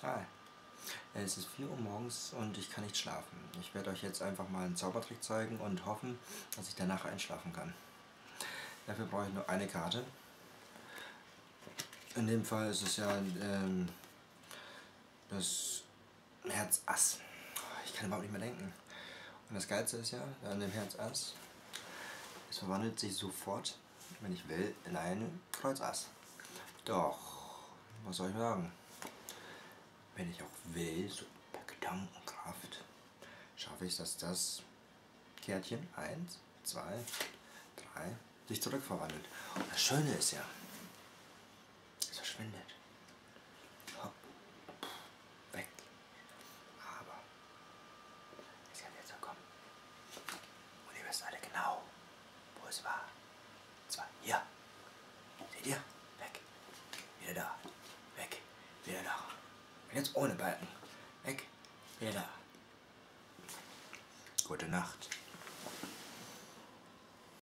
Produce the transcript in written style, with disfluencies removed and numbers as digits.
Hi. Es ist 4 Uhr morgens und ich kann nicht schlafen. Ich werde euch jetzt einfach mal einen Zaubertrick zeigen und hoffen, dass ich danach einschlafen kann. Dafür brauche ich nur eine Karte. In dem Fall ist es ja das Herz Ass. Ich kann überhaupt nicht mehr denken. Und das Geilste ist ja, an dem Herz Ass, es verwandelt sich sofort, wenn ich will, in ein Kreuz Ass. Doch, was soll ich sagen? Wenn ich auch will, so per Gedankenkraft, schaffe ich es, dass das Kärtchen 1, 2, 3 sich zurückverwandelt. Und das Schöne ist ja, es verschwindet. Hopp, weg. Aber es kann jetzt noch kommen. Und ihr wisst alle genau, wo es war. Und zwar hier. Seht ihr? Weg. Wieder da. Weg. Wieder da. Und jetzt ohne Balken. Weg. Wieder da. Gute Nacht.